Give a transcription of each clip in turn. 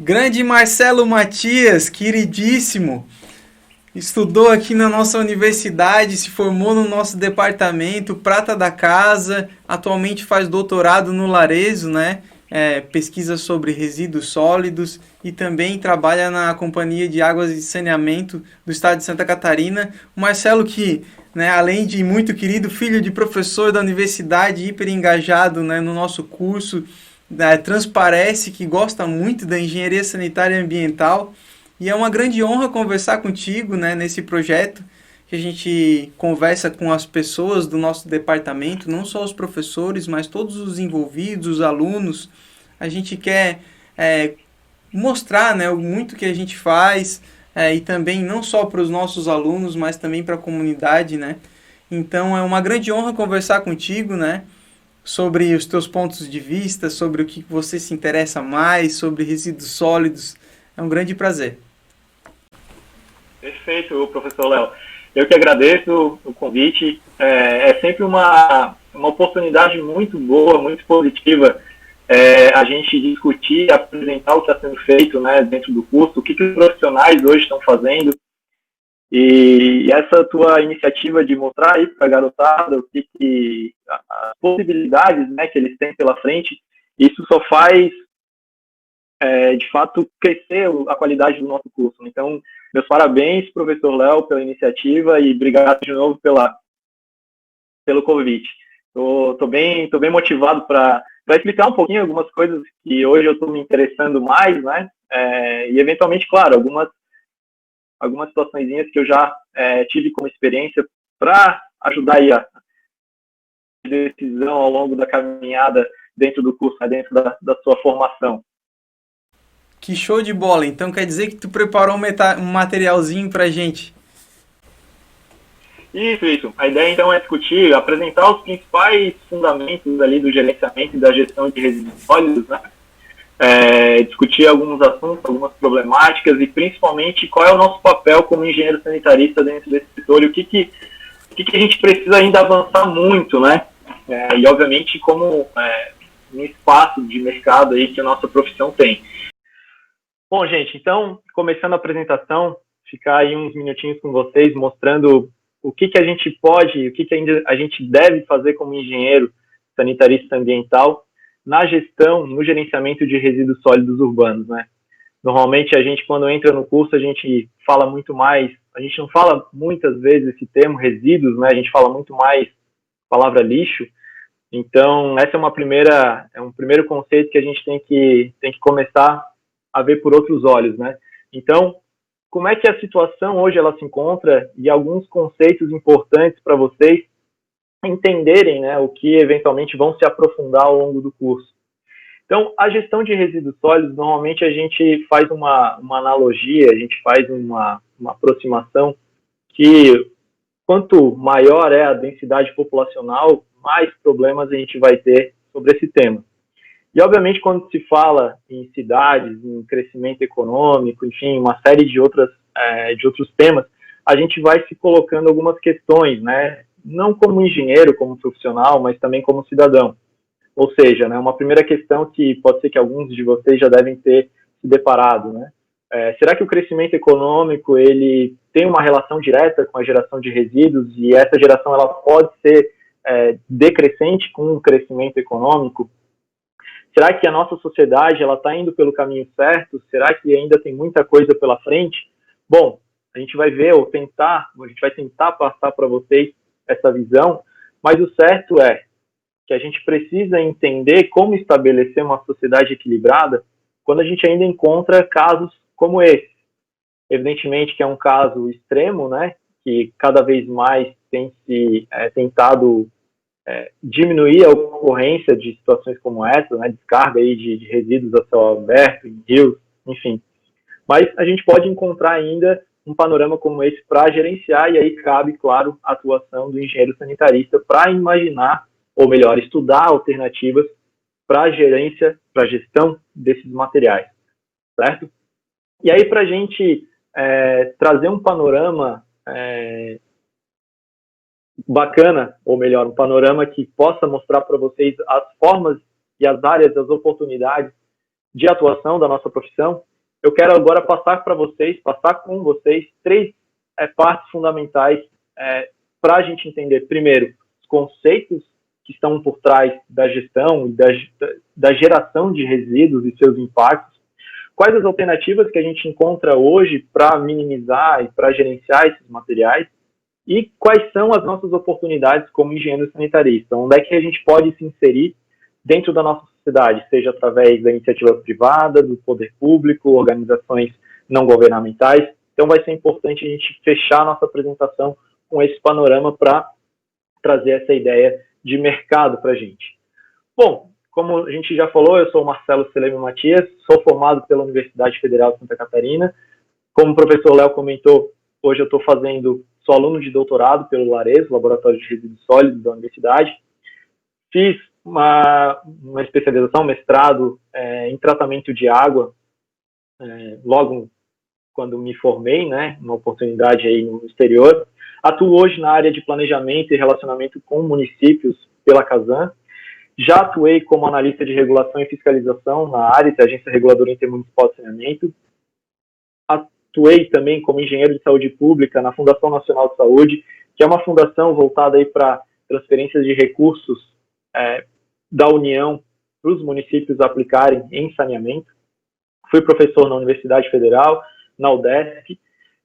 Grande Marcelo Matias, queridíssimo, estudou aqui na nossa universidade, se formou no nosso departamento, prata da casa, atualmente faz doutorado no Larezo, né? Pesquisa sobre resíduos sólidos e também trabalha na Companhia de Águas e Saneamento do Estado de Santa Catarina. O Marcelo que, né, além de muito querido, filho de professor da universidade, hiper engajado, né, no nosso curso, transparece que gosta muito da engenharia sanitária e ambiental. E é uma grande honra conversar contigo, né, nesse projeto que a gente conversa com as pessoas do nosso departamento, não só os professores, mas todos os envolvidos, os alunos. A gente quer mostrar, né, o muito que a gente faz e também não só para os nossos alunos, mas também para a comunidade, né? Então é uma grande honra conversar contigo, né, sobre os teus pontos de vista, sobre o que você se interessa mais, sobre resíduos sólidos. É um grande prazer. Perfeito, professor Léo. Eu que agradeço o convite. É sempre uma oportunidade muito boa, muito positiva, a gente discutir, apresentar o que está sendo feito, né, dentro do curso, o que os profissionais hoje estão fazendo. E essa tua iniciativa de mostrar aí para a garotada as possibilidades, né, que eles têm pela frente, isso só faz, de fato, crescer a qualidade do nosso curso. Então, meus parabéns, professor Léo, pela iniciativa e obrigado de novo pelo convite. Estou bem motivado para explicar um pouquinho algumas coisas que hoje eu estou me interessando mais, né? E, eventualmente, claro, algumas situações que eu já tive como experiência para ajudar aí a decisão ao longo da caminhada dentro do curso, né, dentro da sua formação. Que show de bola! Então quer dizer que tu preparou um materialzinho pra gente. Isso. A ideia então é discutir, apresentar os principais fundamentos ali do gerenciamento e da gestão de resíduos sólidos, né? Discutir alguns assuntos, algumas problemáticas e principalmente qual é o nosso papel como engenheiro sanitarista dentro desse setor e o que a gente precisa ainda avançar muito, né? E obviamente como um espaço de mercado aí que a nossa profissão tem. Bom, gente, então, começando a apresentação, ficar aí uns minutinhos com vocês, mostrando o que a gente pode, o que ainda a gente deve fazer como engenheiro sanitarista ambiental na gestão, no gerenciamento de resíduos sólidos urbanos, né? Normalmente, a gente, quando entra no curso, a gente fala muito mais, a gente não fala muitas vezes esse termo resíduos, né? A gente fala muito mais a palavra lixo. Então, essa é um primeiro conceito que a gente tem que começar a ver por outros olhos, né? Então, como é que a situação hoje ela se encontra e alguns conceitos importantes para vocês entenderem, né, o que eventualmente vão se aprofundar ao longo do curso. Então, a gestão de resíduos sólidos, normalmente a gente faz uma analogia, a gente faz uma aproximação que quanto maior é a densidade populacional, mais problemas a gente vai ter sobre esse tema. E, obviamente, quando se fala em cidades, em crescimento econômico, enfim, uma série de outros temas, a gente vai se colocando algumas questões, né? Não como engenheiro, como profissional, mas também como cidadão. Ou seja, né, uma primeira questão que pode ser que alguns de vocês já devem ter se deparado, né? Será que o crescimento econômico ele tem uma relação direta com a geração de resíduos e essa geração ela pode ser decrescente com o crescimento econômico? Será que a nossa sociedade ela está indo pelo caminho certo? Será que ainda tem muita coisa pela frente? Bom, a gente vai ver a gente vai tentar passar para vocês essa visão, mas o certo é que a gente precisa entender como estabelecer uma sociedade equilibrada quando a gente ainda encontra casos como esse. Evidentemente que é um caso extremo, né, que cada vez mais tem se tentado diminuir a ocorrência de situações como essa, né, descarga aí de resíduos a céu aberto, em rios, enfim. Mas a gente pode encontrar ainda um panorama como esse para gerenciar, e aí cabe, claro, a atuação do engenheiro sanitarista para imaginar, ou melhor, estudar alternativas para a gerência, para a gestão desses materiais, certo? E aí, para a gente trazer um panorama bacana, ou melhor, um panorama que possa mostrar para vocês as formas e as áreas, as oportunidades de atuação da nossa profissão, eu quero agora passar com vocês, três partes fundamentais para a gente entender, primeiro, os conceitos que estão por trás da gestão e da geração de resíduos e seus impactos, quais as alternativas que a gente encontra hoje para minimizar e para gerenciar esses materiais, e quais são as nossas oportunidades como engenheiro sanitarista, onde é que a gente pode se inserir dentro da nossa sociedade, seja através da iniciativa privada, do poder público, organizações não governamentais. Então vai ser importante a gente fechar a nossa apresentação com esse panorama para trazer essa ideia de mercado para a gente. Bom, como a gente já falou, eu sou o Marcelo Celeme Matias, sou formado pela Universidade Federal de Santa Catarina. Como o professor Léo comentou, hoje eu sou aluno de doutorado pelo LARES, Laboratório de Resíduos Sólidos da Universidade. Fiz uma especialização, mestrado em tratamento de água, logo quando me formei, né, uma oportunidade aí no exterior. Atuo hoje na área de planejamento e relacionamento com municípios pela Casan. Já atuei como analista de regulação e fiscalização na ARES, Agência Reguladora Intermunicipal de Saneamento. Atuei também como engenheiro de saúde pública na Fundação Nacional de Saúde, que é uma fundação voltada aí para transferências de recursos da União para os municípios aplicarem em saneamento. Fui professor na Universidade Federal, na UDESC.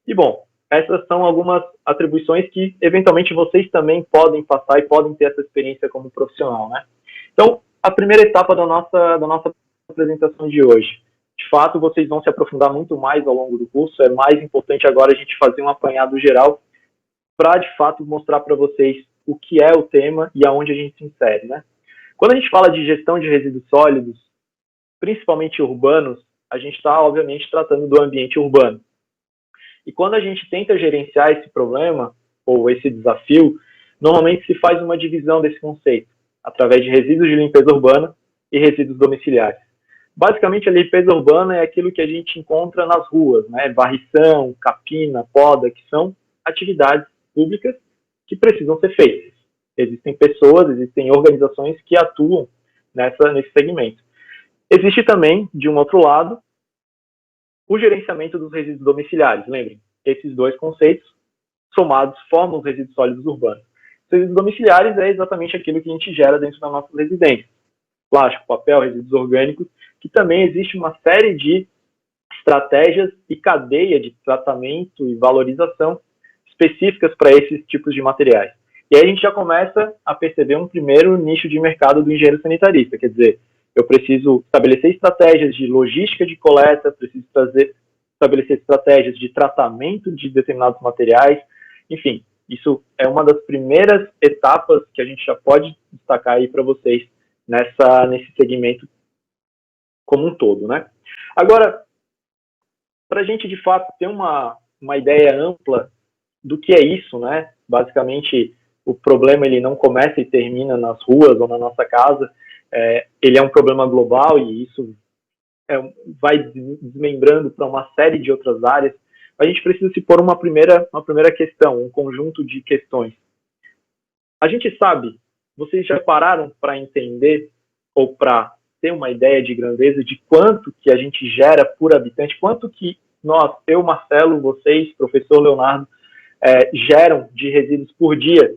E, bom, essas são algumas atribuições que, eventualmente, vocês também podem passar e podem ter essa experiência como profissional, né? Então, a primeira etapa da nossa apresentação de hoje. De fato, vocês vão se aprofundar muito mais ao longo do curso. É mais importante agora a gente fazer um apanhado geral para, de fato, mostrar para vocês o que é o tema e aonde a gente se insere, né? Quando a gente fala de gestão de resíduos sólidos, principalmente urbanos, a gente está, obviamente, tratando do ambiente urbano. E quando a gente tenta gerenciar esse problema, ou esse desafio, normalmente se faz uma divisão desse conceito, através de resíduos de limpeza urbana e resíduos domiciliares. Basicamente, a limpeza urbana é aquilo que a gente encontra nas ruas, né? Varrição, capina, poda, que são atividades públicas que precisam ser feitas. Existem pessoas, existem organizações que atuam nesse segmento. Existe também, de um outro lado, o gerenciamento dos resíduos domiciliares. Lembrem, esses dois conceitos somados formam os resíduos sólidos urbanos. Os resíduos domiciliares é exatamente aquilo que a gente gera dentro da nossa residência. Plástico, papel, resíduos orgânicos, que também existe uma série de estratégias e cadeia de tratamento e valorização específicas para esses tipos de materiais. E aí a gente já começa a perceber um primeiro nicho de mercado do engenheiro sanitarista, quer dizer, eu preciso estabelecer estratégias de logística de coleta, preciso estabelecer estratégias de tratamento de determinados materiais, enfim, isso é uma das primeiras etapas que a gente já pode destacar aí para vocês nesse segmento como um todo, né? Agora, para a gente de fato ter uma ideia ampla do que é isso, né? Basicamente, o problema ele não começa e termina nas ruas ou na nossa casa, ele é um problema global e isso vai desmembrando para uma série de outras áreas. A gente precisa se pôr uma primeira questão, um conjunto de questões. A gente sabe, vocês já pararam para entender ou para ter uma ideia de grandeza de quanto que a gente gera por habitante, quanto que nós, eu, Marcelo, vocês, professor Leonardo, geram de resíduos por dia?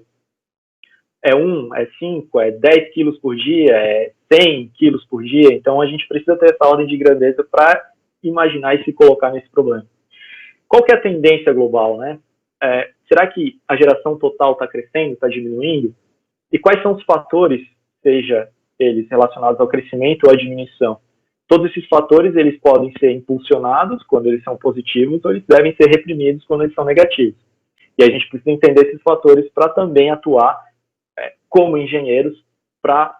É 1, é 5, é 10 quilos por dia, é 100 quilos por dia. Então, a gente precisa ter essa ordem de grandeza para imaginar e se colocar nesse problema. Qual que é a tendência global, né? Será que a geração total está crescendo, está diminuindo? E quais são os fatores, seja eles relacionados ao crescimento ou à diminuição? Todos esses fatores, eles podem ser impulsionados quando eles são positivos ou eles devem ser reprimidos quando eles são negativos. E a gente precisa entender esses fatores para também atuar como engenheiros para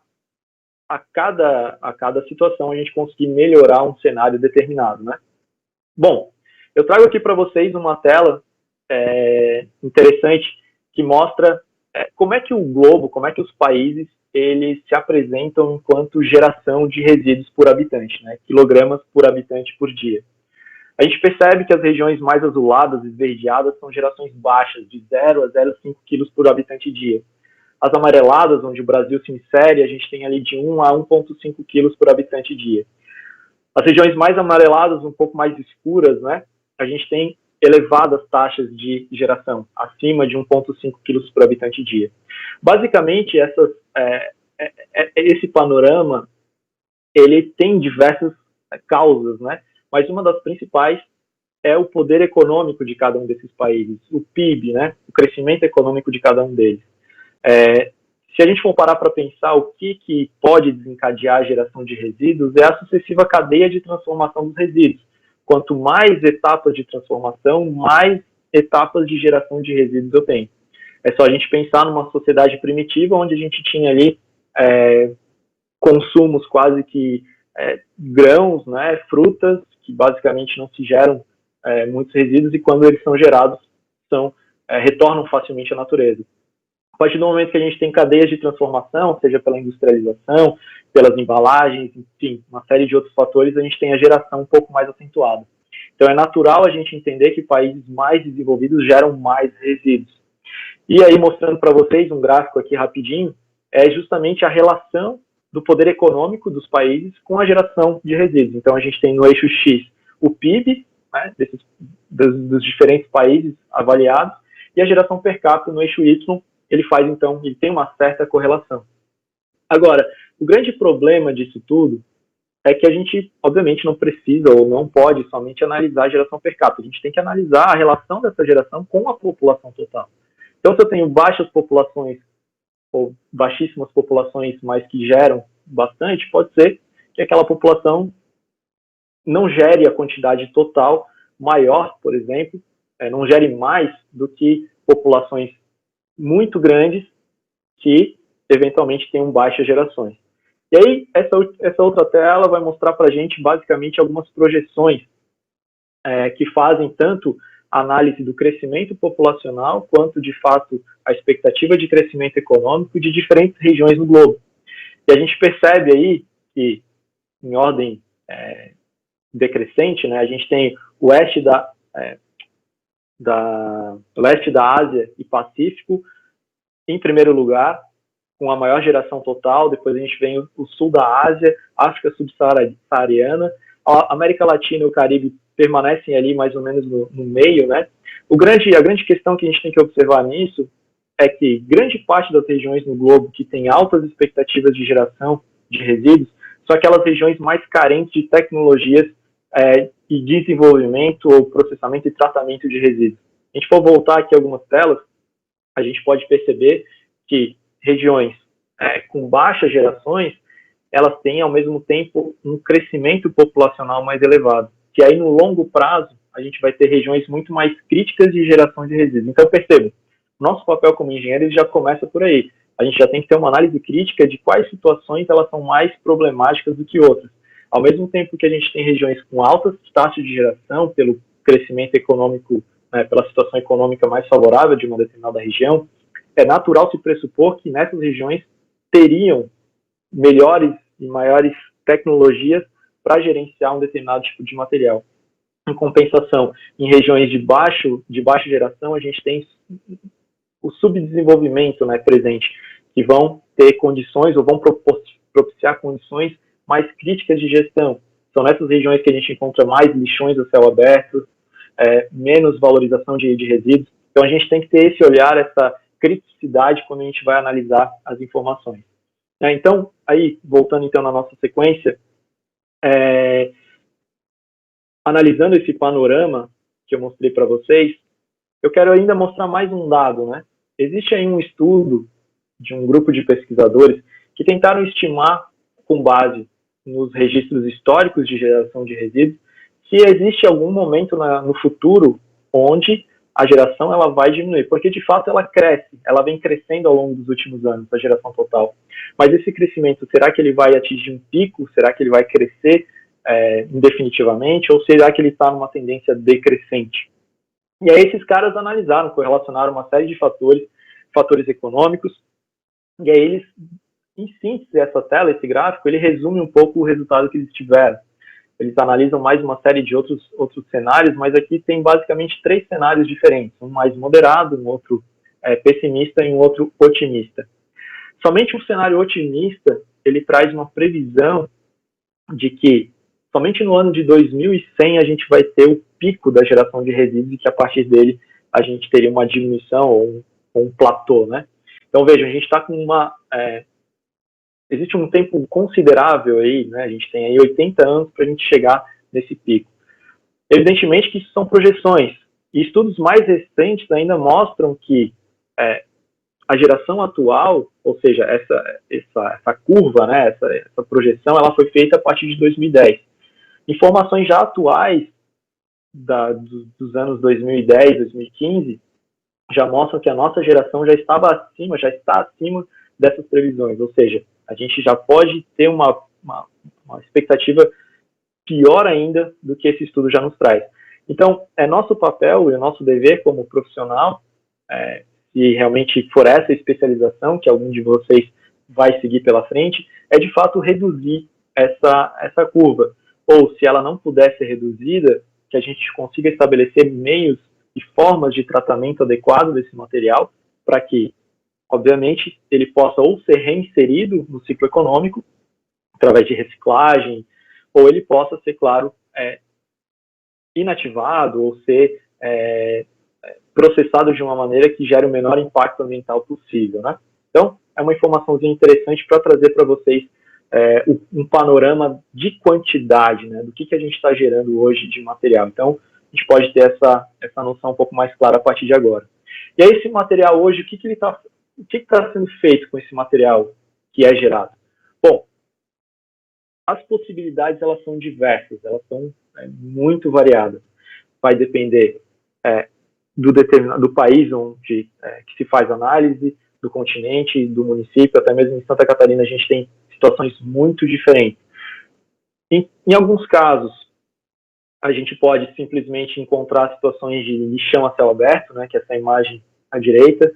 a cada situação a gente conseguir melhorar um cenário determinado, né? Bom, eu trago aqui para vocês uma tela interessante que mostra como é que o globo, como é que os países eles se apresentam enquanto geração de resíduos por habitante, né? Quilogramas por habitante por dia. A gente percebe que as regiões mais azuladas e esverdeadas são gerações baixas, de 0 a 0,5 quilos por habitante dia. As amareladas, onde o Brasil se insere, a gente tem ali de 1 a 1,5 quilos por habitante dia. As regiões mais amareladas, um pouco mais escuras, né, a gente tem elevadas taxas de geração, acima de 1,5 quilos por habitante dia. Basicamente, esse panorama, ele tem diversas causas, né, mas uma das principais é o poder econômico de cada um desses países, o PIB, né, o crescimento econômico de cada um deles. Se a gente for parar para pensar o que pode desencadear a geração de resíduos, é a sucessiva cadeia de transformação dos resíduos. Quanto mais etapas de transformação, mais etapas de geração de resíduos eu tenho. É só a gente pensar numa sociedade primitiva, onde a gente tinha ali consumos quase que grãos, né, frutas, que basicamente não se geram muitos resíduos, e quando eles são gerados, retornam facilmente à natureza. A partir do momento que a gente tem cadeias de transformação, seja pela industrialização, pelas embalagens, enfim, uma série de outros fatores, a gente tem a geração um pouco mais acentuada. Então é natural a gente entender que países mais desenvolvidos geram mais resíduos. E aí, mostrando para vocês um gráfico aqui rapidinho, é justamente a relação do poder econômico dos países com a geração de resíduos. Então a gente tem no eixo X o PIB, né, dos diferentes países avaliados, e a geração per capita no eixo Y, ele tem uma certa correlação. Agora, o grande problema disso tudo é que a gente, obviamente, não precisa ou não pode somente analisar a geração per capita. A gente tem que analisar a relação dessa geração com a população total. Então, se eu tenho baixas populações ou baixíssimas populações, mas que geram bastante, pode ser que aquela população não gere a quantidade total maior, por exemplo, não gere mais do que populações muito grandes que eventualmente tenham baixas gerações. E aí, essa outra tela vai mostrar para a gente basicamente algumas projeções que fazem tanto a análise do crescimento populacional quanto, de fato, a expectativa de crescimento econômico de diferentes regiões no globo. E a gente percebe aí que, em ordem decrescente, né, a gente tem o leste da Ásia e Pacífico em primeiro lugar, com a maior geração total. Depois a gente vem o sul da Ásia, África subsaariana, a América Latina e o Caribe permanecem ali mais ou menos no meio, né? A grande questão que a gente tem que observar nisso é que grande parte das regiões no globo que tem altas expectativas de geração de resíduos são aquelas regiões mais carentes de tecnologias e desenvolvimento ou processamento e tratamento de resíduos. Se a gente for voltar aqui algumas telas, a gente pode perceber que regiões com baixas gerações, elas têm, ao mesmo tempo, um crescimento populacional mais elevado. Que aí, no longo prazo, a gente vai ter regiões muito mais críticas de geração de resíduos. Então, perceba, nosso papel como engenheiro já começa por aí. A gente já tem que ter uma análise crítica de quais situações elas são mais problemáticas do que outras. Ao mesmo tempo que a gente tem regiões com altas taxas de geração, pelo crescimento econômico, pela situação econômica mais favorável de uma determinada região, é natural se pressupor que nessas regiões teriam melhores e maiores tecnologias para gerenciar um determinado tipo de material. Em compensação, em regiões de baixa geração, a gente tem o subdesenvolvimento, né, presente, que vão ter condições ou vão propiciar condições mais críticas de gestão. São nessas regiões que a gente encontra mais lixões a céu aberto, menos valorização de resíduos. Então a gente tem que ter esse olhar, essa criticidade quando a gente vai analisar as informações. Então, aí, voltando então na nossa sequência, analisando esse panorama que eu mostrei para vocês, eu quero ainda mostrar mais um dado, né? Existe aí um estudo de um grupo de pesquisadores que tentaram estimar, com base nos registros históricos de geração de resíduos, se existe algum momento no futuro onde a geração ela vai diminuir, porque de fato ela cresce, ela vem crescendo ao longo dos últimos anos, a geração total. Mas esse crescimento, será que ele vai atingir um pico? Será que ele vai crescer indefinitivamente? Ou será que ele está numa tendência decrescente? E aí esses caras analisaram, correlacionaram uma série de fatores econômicos, e aí eles, em síntese, essa tela, esse gráfico, ele resume um pouco o resultado que eles tiveram. Eles analisam mais uma série de outros cenários, mas aqui tem basicamente 3 cenários diferentes, um mais moderado, um outro pessimista e um outro otimista. Somente um cenário otimista, ele traz uma previsão de que somente no ano de 2100 a gente vai ter o pico da geração de resíduos e que a partir dele a gente teria uma diminuição ou um platô, né? Então, vejam, a gente está com existe um tempo considerável aí, né? A gente tem aí 80 anos para a gente chegar nesse pico. Evidentemente que isso são projeções, e estudos mais recentes ainda mostram que a geração atual, ou seja, essa curva, né, essa projeção, ela foi feita a partir de 2010. Informações já atuais dos anos 2010, 2015, já mostram que a nossa geração já está acima dessas previsões, ou seja, a gente já pode ter uma expectativa pior ainda do que esse estudo já nos traz. Então, é nosso papel e o nosso dever como profissional, se realmente for essa especialização que algum de vocês vai seguir pela frente, é de fato reduzir essa curva. Ou, se ela não puder ser reduzida, que a gente consiga estabelecer meios e formas de tratamento adequado desse material para que, obviamente, ele possa ou ser reinserido no ciclo econômico, através de reciclagem, ou ele possa ser, claro, inativado ou ser processado de uma maneira que gere o menor impacto ambiental possível, né? Então, é uma informaçãozinha interessante para trazer para vocês um panorama de quantidade, né, do que a gente está gerando hoje de material. Então, a gente pode ter essa noção um pouco mais clara a partir de agora. E aí, esse material hoje, o que está sendo feito com esse material que é gerado? Bom, as possibilidades, elas são diversas, elas são muito variadas. Vai depender do país onde que se faz análise, do continente, do município, até mesmo em Santa Catarina a gente tem situações muito diferentes. Em alguns casos, a gente pode simplesmente encontrar situações de lixão a céu aberto, né, que é essa imagem à direita.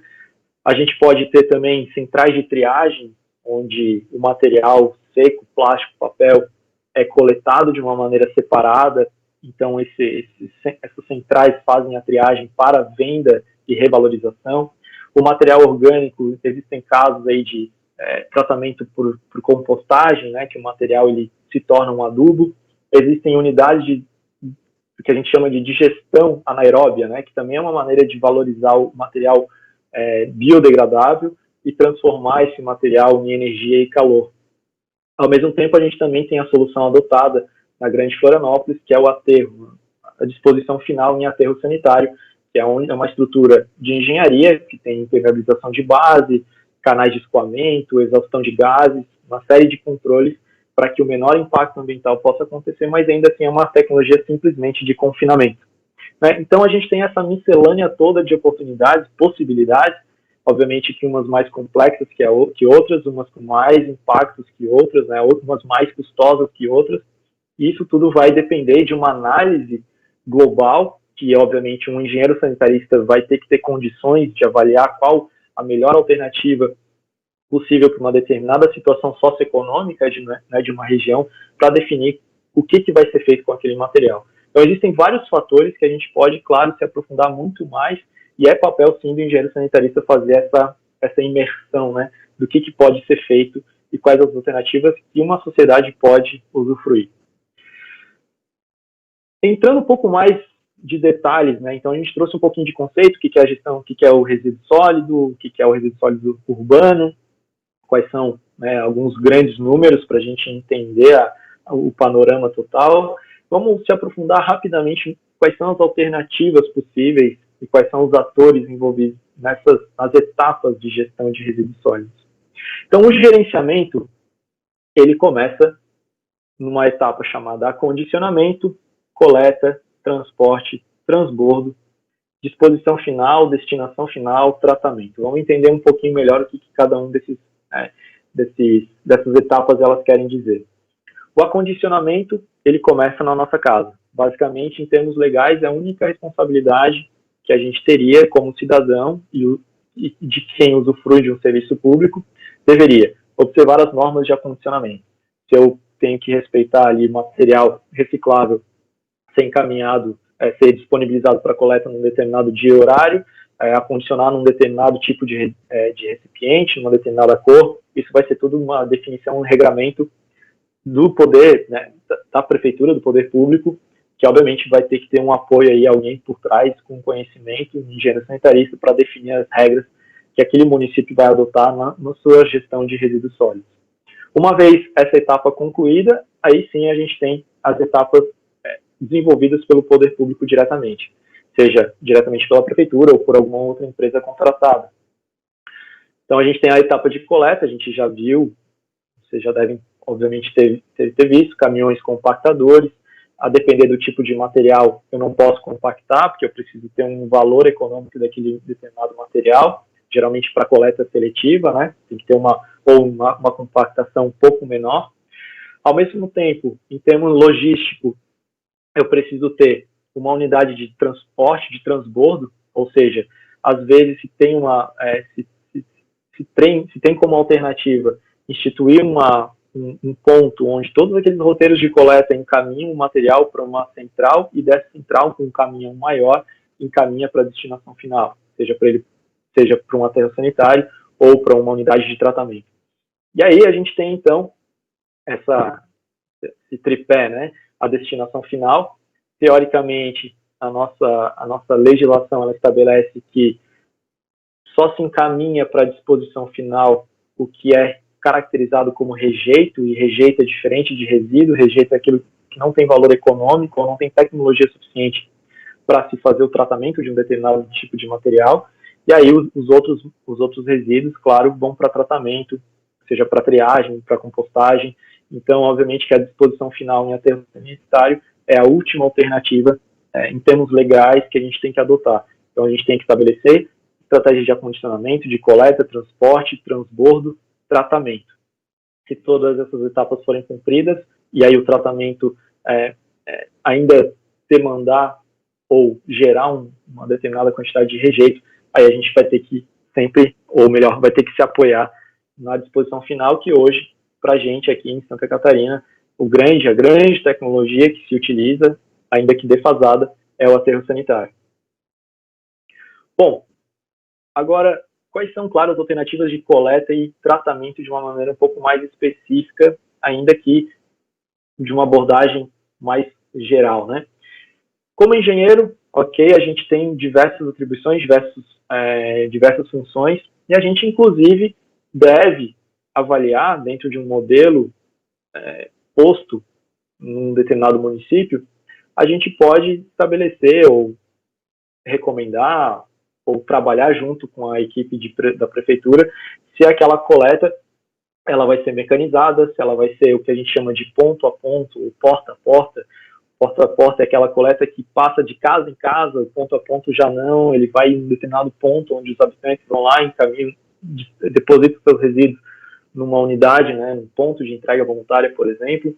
A gente pode ter também centrais de triagem, onde o material seco, plástico, papel, é coletado de uma maneira separada. Então, essas centrais fazem a triagem para venda e revalorização. O material orgânico, existem casos aí de tratamento por compostagem, né, que o material ele se torna um adubo. Existem unidades que a gente chama de digestão anaeróbia, né, que também é uma maneira de valorizar o material biodegradável e transformar esse material em energia e calor. Ao mesmo tempo, a gente também tem a solução adotada na Grande Florianópolis, que é o aterro, a disposição final em aterro sanitário, que é uma estrutura de engenharia, que tem impermeabilização de base, canais de escoamento, exaustão de gases, uma série de controles para que o menor impacto ambiental possa acontecer, mas ainda assim é uma tecnologia simplesmente de confinamento. Né? Então a gente tem essa miscelânea toda de oportunidades, possibilidades, obviamente que umas mais complexas que outras, umas com mais impactos que outras, né? Umas mais custosas que outras, e isso tudo vai depender de uma análise global, que obviamente um engenheiro sanitarista vai ter que ter condições de avaliar qual a melhor alternativa possível para uma determinada situação socioeconômica de uma região, para definir o que vai ser feito com aquele material. Então, existem vários fatores que a gente pode, claro, se aprofundar muito mais, e é papel, sim, do engenheiro sanitarista fazer essa imersão, né, do que pode ser feito e quais as alternativas que uma sociedade pode usufruir. Entrando um pouco mais de detalhes, né, então a gente trouxe um pouquinho de conceito, o que é a gestão, o que é o resíduo sólido, o que é o resíduo sólido urbano, quais são, né, alguns grandes números para a gente entender o panorama total. Vamos se aprofundar rapidamente quais são as alternativas possíveis e quais são os atores envolvidos nas etapas de gestão de resíduos sólidos. Então, o gerenciamento, ele começa numa etapa chamada acondicionamento, coleta, transporte, transbordo, disposição final, destinação final, tratamento. Vamos entender um pouquinho melhor o que cada um dessas etapas elas querem dizer. O acondicionamento, ele começa na nossa casa. Basicamente, em termos legais, é a única responsabilidade que a gente teria como cidadão e de quem usufrui de um serviço público deveria observar as normas de acondicionamento. Se eu tenho que respeitar ali material reciclável ser encaminhado, ser disponibilizado para coleta num determinado dia e horário, acondicionar num determinado tipo de recipiente, numa determinada cor, isso vai ser tudo uma definição, um regramento do poder, né, da prefeitura, do poder público, que obviamente vai ter que ter um apoio aí, alguém por trás com conhecimento em engenharia sanitarista para definir as regras que aquele município vai adotar na sua gestão de resíduos sólidos. Uma vez essa etapa concluída, aí sim a gente tem as etapas desenvolvidas pelo poder público diretamente, seja diretamente pela prefeitura ou por alguma outra empresa contratada. Então a gente tem a etapa de coleta, a gente já viu, vocês já devem obviamente ter visto, caminhões compactadores. A depender do tipo de material, eu não posso compactar, porque eu preciso ter um valor econômico daquele determinado material, geralmente para coleta seletiva, né? Tem que ter uma compactação um pouco menor. Ao mesmo tempo, em termos logístico, eu preciso ter uma unidade de transporte, de transbordo, ou seja, às vezes se tem se tem como alternativa instituir um ponto onde todos aqueles roteiros de coleta encaminham o material para uma central e dessa central, com um caminhão maior, encaminha para a destinação final, seja para um aterro sanitário ou para uma unidade de tratamento. E aí a gente tem, então, esse tripé, né? A destinação final. Teoricamente, a nossa legislação ela estabelece que só se encaminha para a disposição final o que é caracterizado como rejeito, e rejeito é diferente de resíduo. Rejeito é aquilo que não tem valor econômico ou não tem tecnologia suficiente para se fazer o tratamento de um determinado tipo de material. E aí os outros resíduos, claro, vão para tratamento, seja para triagem, para compostagem. Então, obviamente que a disposição final em aterro sanitário é a última alternativa em termos legais que a gente tem que adotar. Então, a gente tem que estabelecer estratégias de acondicionamento, de coleta, transporte, transbordo, tratamento. Se todas essas etapas forem cumpridas, e aí o tratamento ainda demandar ou gerar uma determinada quantidade de rejeito, aí a gente vai ter que sempre, ou melhor, vai ter que se apoiar na disposição final, que hoje, para a gente aqui em Santa Catarina, a grande tecnologia que se utiliza, ainda que defasada, é o aterro sanitário. Bom, agora, quais são, claro, as alternativas de coleta e tratamento de uma maneira um pouco mais específica, ainda que de uma abordagem mais geral, né? Como engenheiro, ok, a gente tem diversas atribuições, diversas funções, e a gente, inclusive, deve avaliar, dentro de um modelo posto num determinado município, a gente pode estabelecer ou recomendar ou trabalhar junto com a equipe da prefeitura se aquela coleta ela vai ser mecanizada, se ela vai ser o que a gente chama de ponto a ponto, ou porta a porta. Porta a porta é aquela coleta que passa de casa em casa, o ponto a ponto já não, ele vai em um determinado ponto onde os habitantes vão lá, encaminham, depositam seus resíduos numa unidade, né, num ponto de entrega voluntária, por exemplo.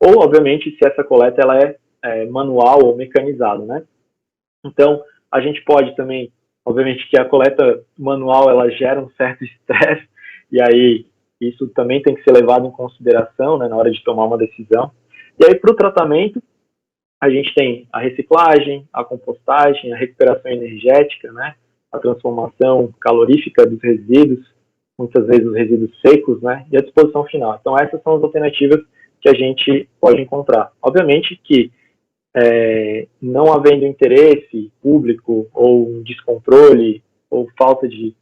Ou, obviamente, se essa coleta ela é manual ou mecanizada, né? Então, a gente pode também, obviamente que a coleta manual ela gera um certo estresse, e aí isso também tem que ser levado em consideração, né, na hora de tomar uma decisão. E aí, para o tratamento, a gente tem a reciclagem, a compostagem, a recuperação energética, né, a transformação calorífica dos resíduos, muitas vezes os resíduos secos, né, e a disposição final. Então, essas são as alternativas que a gente pode encontrar. Obviamente que não havendo interesse público ou descontrole ou falta de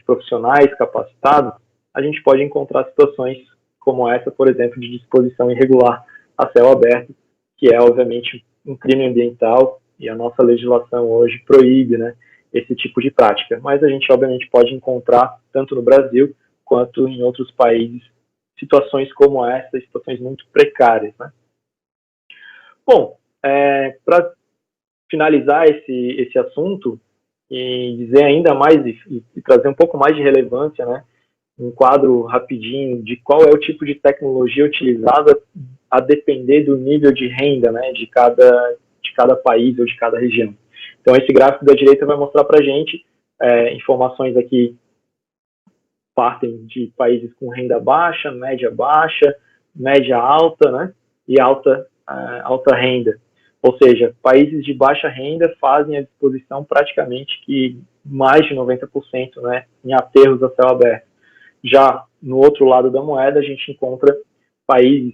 profissionais capacitados, a gente pode encontrar situações como essa, por exemplo, de disposição irregular a céu aberto, que é, obviamente, um crime ambiental, e a nossa legislação hoje proíbe, né, esse tipo de prática. Mas a gente, obviamente, pode encontrar, tanto no Brasil quanto em outros países, situações como essa, situações muito precárias, né? Bom, para finalizar esse assunto e dizer ainda mais e trazer um pouco mais de relevância, né, um quadro rapidinho de qual é o tipo de tecnologia utilizada a depender do nível de renda, né, de cada país ou de cada região. Então, esse gráfico da direita vai mostrar para a gente informações aqui partem de países com renda baixa, média alta, né, e alta renda. Ou seja, países de baixa renda fazem a disposição praticamente que mais de 90%, né, em aterros a céu aberto. Já no outro lado da moeda, a gente encontra países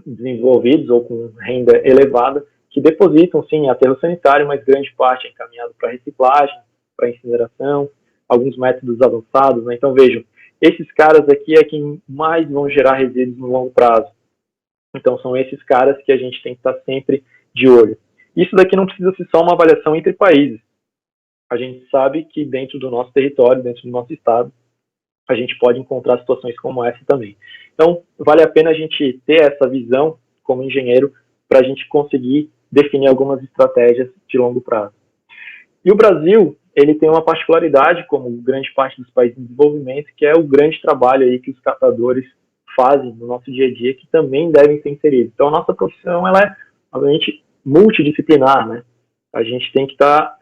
desenvolvidos ou com renda elevada, que depositam, sim, em aterro sanitário, mas grande parte é encaminhado para reciclagem, para incineração, alguns métodos avançados, né? Então, vejam, esses caras aqui é quem mais vão gerar resíduos no longo prazo. Então, são esses caras que a gente tem que estar sempre de olho. Isso daqui não precisa ser só uma avaliação entre países. A gente sabe que dentro do nosso território, dentro do nosso estado, a gente pode encontrar situações como essa também. Então, vale a pena a gente ter essa visão como engenheiro para a gente conseguir definir algumas estratégias de longo prazo. E o Brasil, ele tem uma particularidade, como grande parte dos países em desenvolvimento, que é o grande trabalho aí que os catadores fazem no nosso dia a dia, que também devem ser inseridos. Então, a nossa profissão, ela é, obviamente, multidisciplinar, né? A gente tem que estar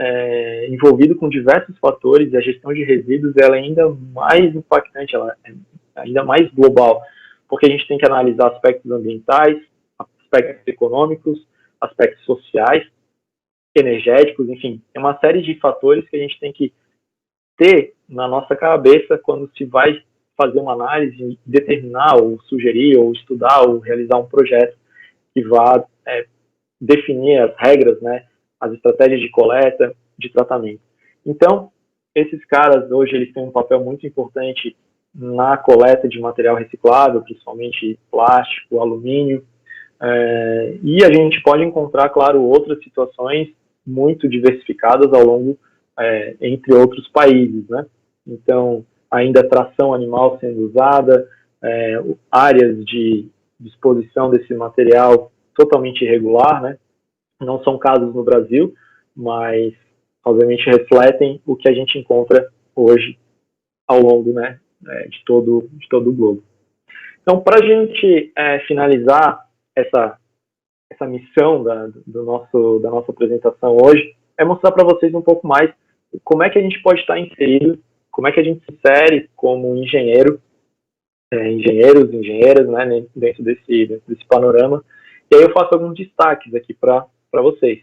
envolvido com diversos fatores, e a gestão de resíduos ela é ainda mais impactante, ela é ainda mais global, porque a gente tem que analisar aspectos ambientais, aspectos econômicos, aspectos sociais, energéticos, enfim, é uma série de fatores que a gente tem que ter na nossa cabeça quando se vai fazer uma análise, determinar, ou sugerir, ou estudar, ou realizar um projeto que vá definir as regras, né, as estratégias de coleta, de tratamento. Então, esses caras hoje eles têm um papel muito importante na coleta de material reciclável, principalmente plástico, alumínio, e a gente pode encontrar, claro, outras situações muito diversificadas ao longo, entre outros países, né? Então, ainda tração animal sendo usada, áreas de disposição desse material totalmente irregular, né? Não são casos no Brasil, mas obviamente refletem o que a gente encontra hoje ao longo, né, de todo o globo. Então, para a gente finalizar essa missão da nossa apresentação hoje, é mostrar para vocês um pouco mais como é que a gente pode estar inserido, como é que a gente se insere como engenheiro, engenheiros, engenheiras, né, dentro desse panorama. E aí eu faço alguns destaques aqui para vocês.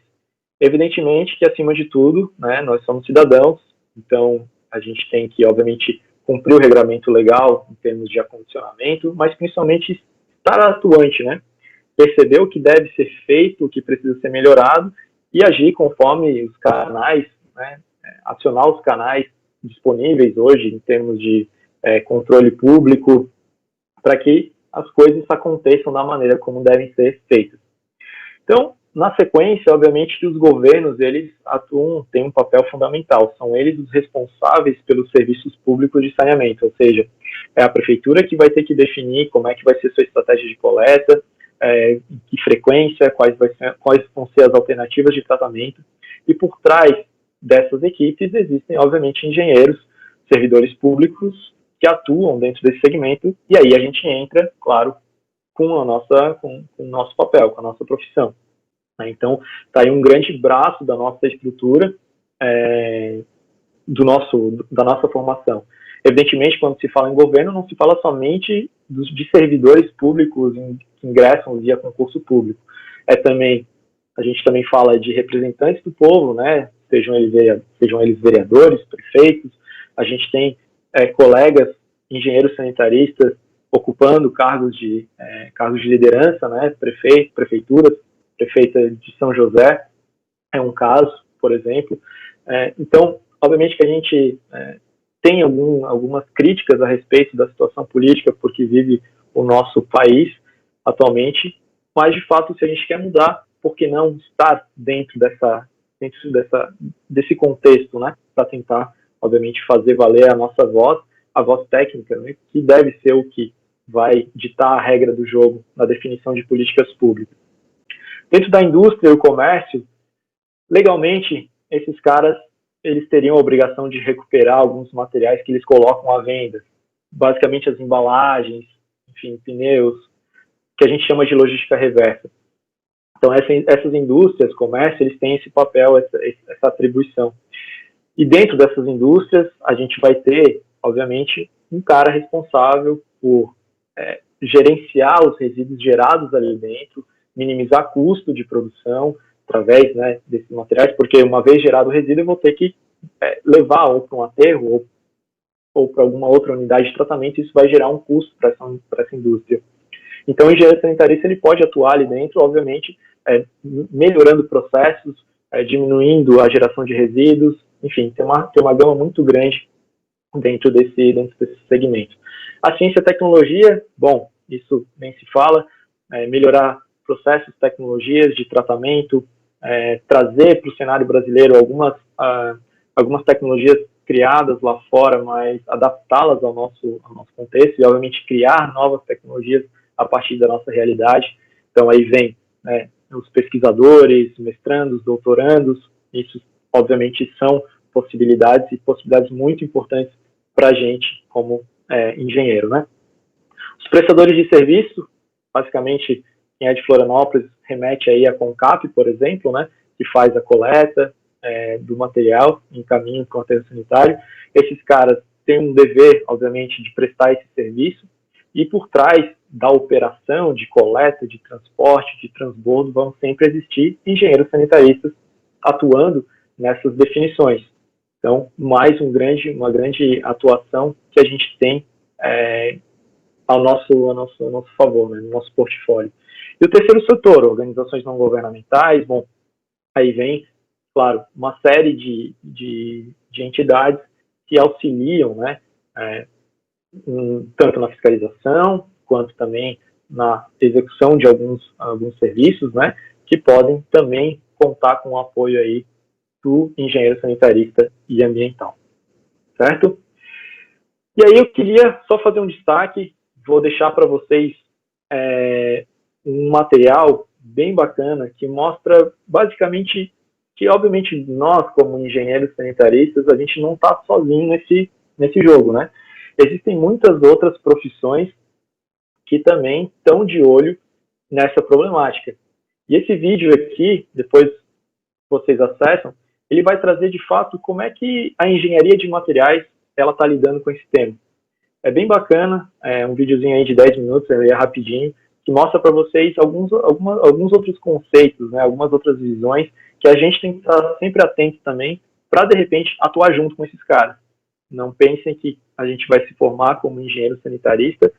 Evidentemente que, acima de tudo, né, nós somos cidadãos, então a gente tem que, obviamente, cumprir o regramento legal em termos de acondicionamento, mas principalmente estar atuante, né? Perceber o que deve ser feito, o que precisa ser melhorado e agir conforme os canais, né, acionar os canais disponíveis hoje em termos de controle público, para que as coisas aconteçam da maneira como devem ser feitas. Então, na sequência, obviamente que os governos, eles atuam, têm um papel fundamental, são eles os responsáveis pelos serviços públicos de saneamento, ou seja, é a prefeitura que vai ter que definir como é que vai ser sua estratégia de coleta, em que frequência, quais vão ser as alternativas de tratamento, e por trás dessas equipes existem, obviamente, engenheiros, servidores públicos que atuam dentro desse segmento, e aí a gente entra, claro, com o nosso papel, com a nossa profissão. Então, está aí um grande braço da nossa estrutura, da nossa formação. Evidentemente, quando se fala em governo, não se fala somente de servidores públicos que ingressam via concurso público. A gente também fala de representantes do povo, né? Sejam eles vereadores, prefeitos. A gente tem colegas engenheiros sanitaristas ocupando cargos de liderança, né? Prefeituras, prefeita de São José é um caso, por exemplo. Então, obviamente que a gente tem algumas críticas a respeito da situação política porque vive o nosso país atualmente, mas de fato, se a gente quer mudar, por que não estar dentro desse contexto, né, para tentar, obviamente, fazer valer a nossa voz, a voz técnica, né, que deve ser o que vai ditar a regra do jogo na definição de políticas públicas. Dentro da indústria e o comércio, legalmente, esses caras eles teriam a obrigação de recuperar alguns materiais que eles colocam à venda, basicamente as embalagens, enfim, pneus, que a gente chama de logística reversa. Então, essas indústrias, comércio, eles têm esse papel, essa atribuição. E dentro dessas indústrias, a gente vai ter, obviamente, um cara responsável por gerenciar os resíduos gerados ali dentro, minimizar custo de produção através, né, desses materiais, porque uma vez gerado o resíduo, eu vou ter que levar ou para um aterro ou para alguma outra unidade de tratamento, e isso vai gerar um custo para essa indústria. Então, o engenheiro sanitarista ele pode atuar ali dentro, obviamente, melhorando processos, diminuindo a geração de resíduos, enfim, tem uma gama muito grande dentro desse segmento. A ciência e a tecnologia, bom, isso nem se fala, melhorar processos, tecnologias de tratamento, trazer para o cenário brasileiro algumas tecnologias criadas lá fora, mas adaptá-las ao nosso contexto e, obviamente, criar novas tecnologias a partir da nossa realidade. Então, aí vem os pesquisadores, mestrandos, doutorandos, isso, obviamente, são possibilidades muito importantes para a gente como engenheiro, né? Os prestadores de serviço, basicamente, quem é de Florianópolis remete aí a Concap, por exemplo, né, que faz a coleta do material em caminho para o aterro sanitário. Esses caras têm um dever, obviamente, de prestar esse serviço, e por trás da operação de coleta, de transporte, de transbordo, vão sempre existir engenheiros sanitaristas atuando nessas definições. Então, mais uma grande atuação que a gente tem ao nosso favor, né, no nosso portfólio. E o terceiro setor, organizações não governamentais, bom, aí vem, claro, uma série de entidades que auxiliam, né, tanto na fiscalização, quanto também na execução de alguns serviços, né, que podem também contar com o apoio aí do engenheiro sanitarista e ambiental, certo? E aí eu queria só fazer um destaque, vou deixar para vocês um material bem bacana que mostra basicamente que, obviamente, nós, como engenheiros sanitaristas, a gente não está sozinho nesse jogo, né? Existem muitas outras profissões que também estão de olho nessa problemática. E esse vídeo aqui, depois vocês acessam, ele vai trazer de fato como é que a engenharia de materiais ela está lidando com esse tema. É bem bacana, um videozinho aí de 10 minutos, é rapidinho, que mostra para vocês alguns outros conceitos, né, algumas outras visões que a gente tem que estar sempre atento também para, de repente, atuar junto com esses caras. Não pensem que a gente vai se formar como engenheiro sanitarista,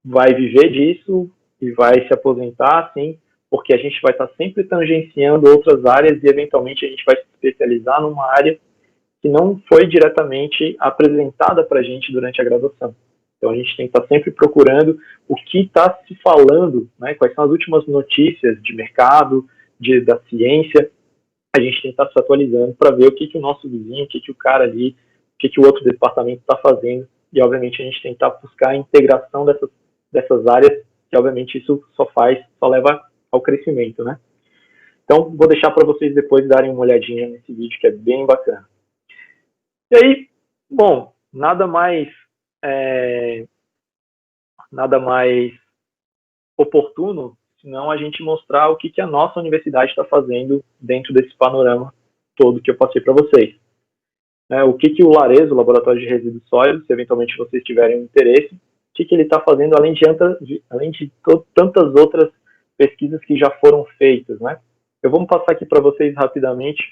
vai viver disso e vai se aposentar, sim, porque a gente vai estar sempre tangenciando outras áreas e, eventualmente, a gente vai se especializar numa área que não foi diretamente apresentada para a gente durante a graduação. Então, a gente tem que estar sempre procurando o que está se falando, né, quais são as últimas notícias de mercado, da ciência. A gente tem que estar se atualizando para ver o que o nosso vizinho, o que o cara ali, o que o outro departamento está fazendo. E, obviamente, a gente tem que buscar a integração dessas áreas, que, obviamente, isso só leva ao crescimento, né? Então, vou deixar para vocês depois darem uma olhadinha nesse vídeo, que é bem bacana. E aí, bom, nada mais oportuno senão a gente mostrar o que a nossa universidade está fazendo dentro desse panorama todo que eu passei para vocês. O que o LARES, o Laboratório de Resíduos Sólidos, se eventualmente vocês tiverem um interesse, o que ele está fazendo além de tantas outras pesquisas que já foram feitas, né? Eu vou passar aqui para vocês rapidamente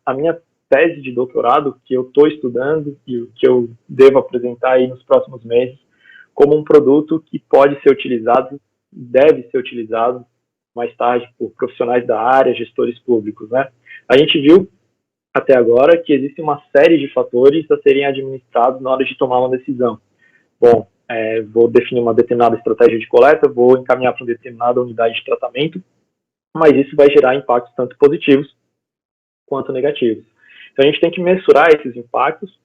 a minha tese de doutorado que eu estou estudando e o que eu devo apresentar aí nos próximos meses como um produto que pode ser utilizado, deve ser utilizado mais tarde por profissionais da área, gestores públicos, né? A gente viu até agora que existe uma série de fatores a serem administrados na hora de tomar uma decisão. Bom, vou definir uma determinada estratégia de coleta, vou encaminhar para uma determinada unidade de tratamento, mas isso vai gerar impactos tanto positivos quanto negativos. Então, a gente tem que mensurar esses impactos,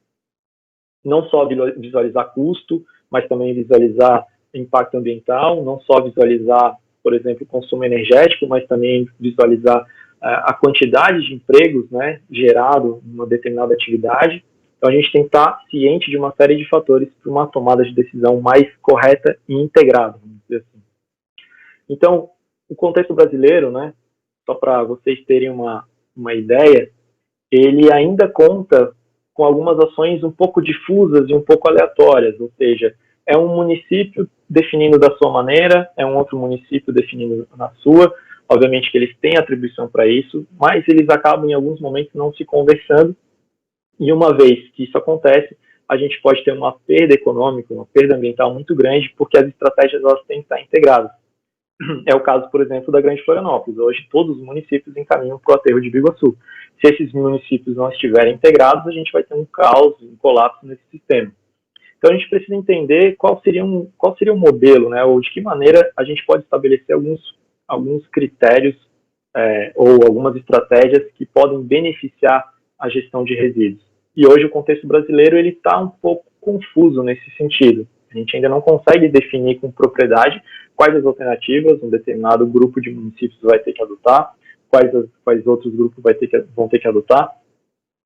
não só visualizar custo, mas também visualizar impacto ambiental, não só visualizar, por exemplo, consumo energético, mas também visualizar a quantidade de empregos, né, gerado em uma determinada atividade. Então, a gente tem que estar ciente de uma série de fatores para uma tomada de decisão mais correta e integrada, vamos dizer assim. Então, o contexto brasileiro, né, só para vocês terem uma ideia, ele ainda conta com algumas ações um pouco difusas e um pouco aleatórias, ou seja, é um município definindo da sua maneira, é um outro município definindo na sua, obviamente que eles têm atribuição para isso, mas eles acabam em alguns momentos não se conversando, e uma vez que isso acontece, a gente pode ter uma perda econômica, uma perda ambiental muito grande, porque as estratégias elas têm que estar integradas. É o caso, por exemplo, da Grande Florianópolis. Hoje, todos os municípios encaminham para o aterro de Biguaçu. Se esses municípios não estiverem integrados, a gente vai ter um caos, um colapso nesse sistema. Então, a gente precisa entender qual seria o modelo, né, ou de que maneira a gente pode estabelecer alguns critérios ou algumas estratégias que podem beneficiar a gestão de resíduos. E hoje o contexto brasileiro ele está um pouco confuso nesse sentido. A gente ainda não consegue definir com propriedade quais as alternativas um determinado grupo de municípios vai ter que adotar, quais outros grupos vão ter que adotar.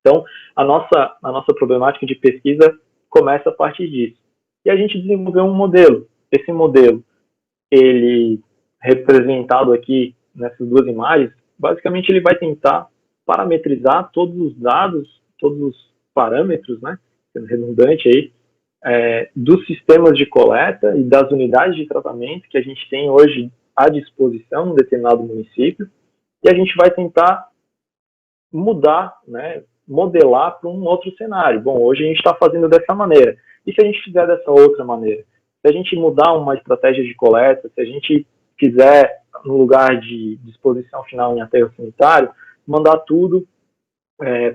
Então, a nossa problemática de pesquisa começa a partir disso. E a gente desenvolveu um modelo. Esse modelo, ele representado aqui nessas duas imagens, basicamente ele vai tentar parametrizar todos os dados, todos os parâmetros, né, sendo redundante aí, dos sistemas de coleta e das unidades de tratamento que a gente tem hoje à disposição em um determinado município, e a gente vai tentar mudar, né, modelar para um outro cenário. Bom, hoje a gente está fazendo dessa maneira. E se a gente fizer dessa outra maneira? Se a gente mudar uma estratégia de coleta, se a gente fizer, no lugar de disposição final em aterro sanitário, mandar tudo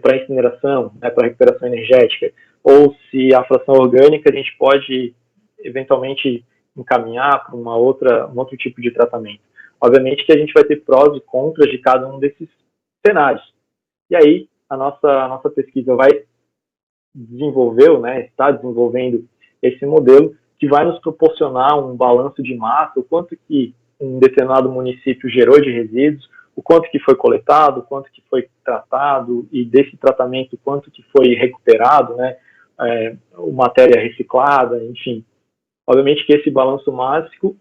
para incineração, né, para recuperação energética, ou se a fração orgânica a gente pode eventualmente encaminhar para um outro tipo de tratamento. Obviamente que a gente vai ter prós e contras de cada um desses cenários. E aí a nossa pesquisa está desenvolvendo esse modelo que vai nos proporcionar um balanço de massa, o quanto que um determinado município gerou de resíduos, o quanto que foi coletado, o quanto que foi tratado, e desse tratamento, o quanto que foi recuperado, né, matéria reciclada, enfim. Obviamente que esse balanço mássico,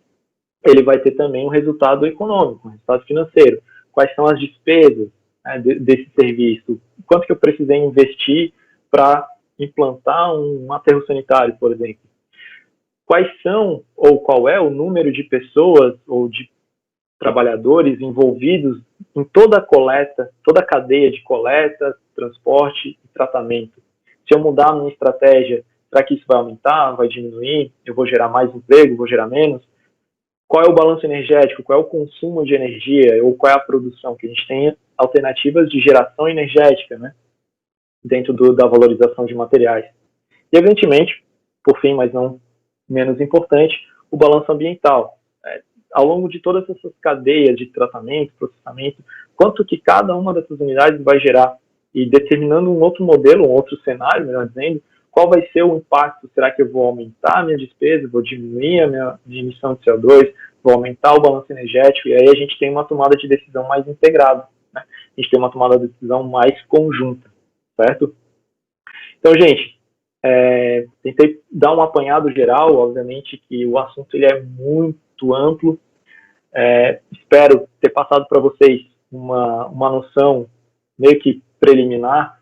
ele vai ter também um resultado econômico, um resultado financeiro. Quais são as despesas, né, desse serviço? Quanto que eu precisei investir para implantar um aterro sanitário, por exemplo? Quais são, ou qual é o número de pessoas ou de trabalhadores envolvidos em toda a coleta, toda a cadeia de coleta, transporte e tratamento? Se eu mudar a minha estratégia, será que isso vai aumentar, vai diminuir? Eu vou gerar mais emprego, vou gerar menos? Qual é o balanço energético? Qual é o consumo de energia? Ou qual é a produção? Que a gente tem alternativas de geração energética, né, dentro da valorização de materiais. E, evidentemente, por fim, mas não menos importante, o balanço ambiental. Ao longo de todas essas cadeias de tratamento, processamento, quanto que cada uma dessas unidades vai gerar, e determinando um outro modelo, um outro cenário, melhor dizendo, qual vai ser o impacto? Será que eu vou aumentar a minha despesa, vou diminuir a minha emissão de CO2, vou aumentar o balanço energético? E aí a gente tem uma tomada de decisão mais integrada, né? A gente tem uma tomada de decisão mais conjunta, certo? Então, gente, tentei dar um apanhado geral. Obviamente que o assunto ele é muito amplo. Espero ter passado para vocês uma noção meio que preliminar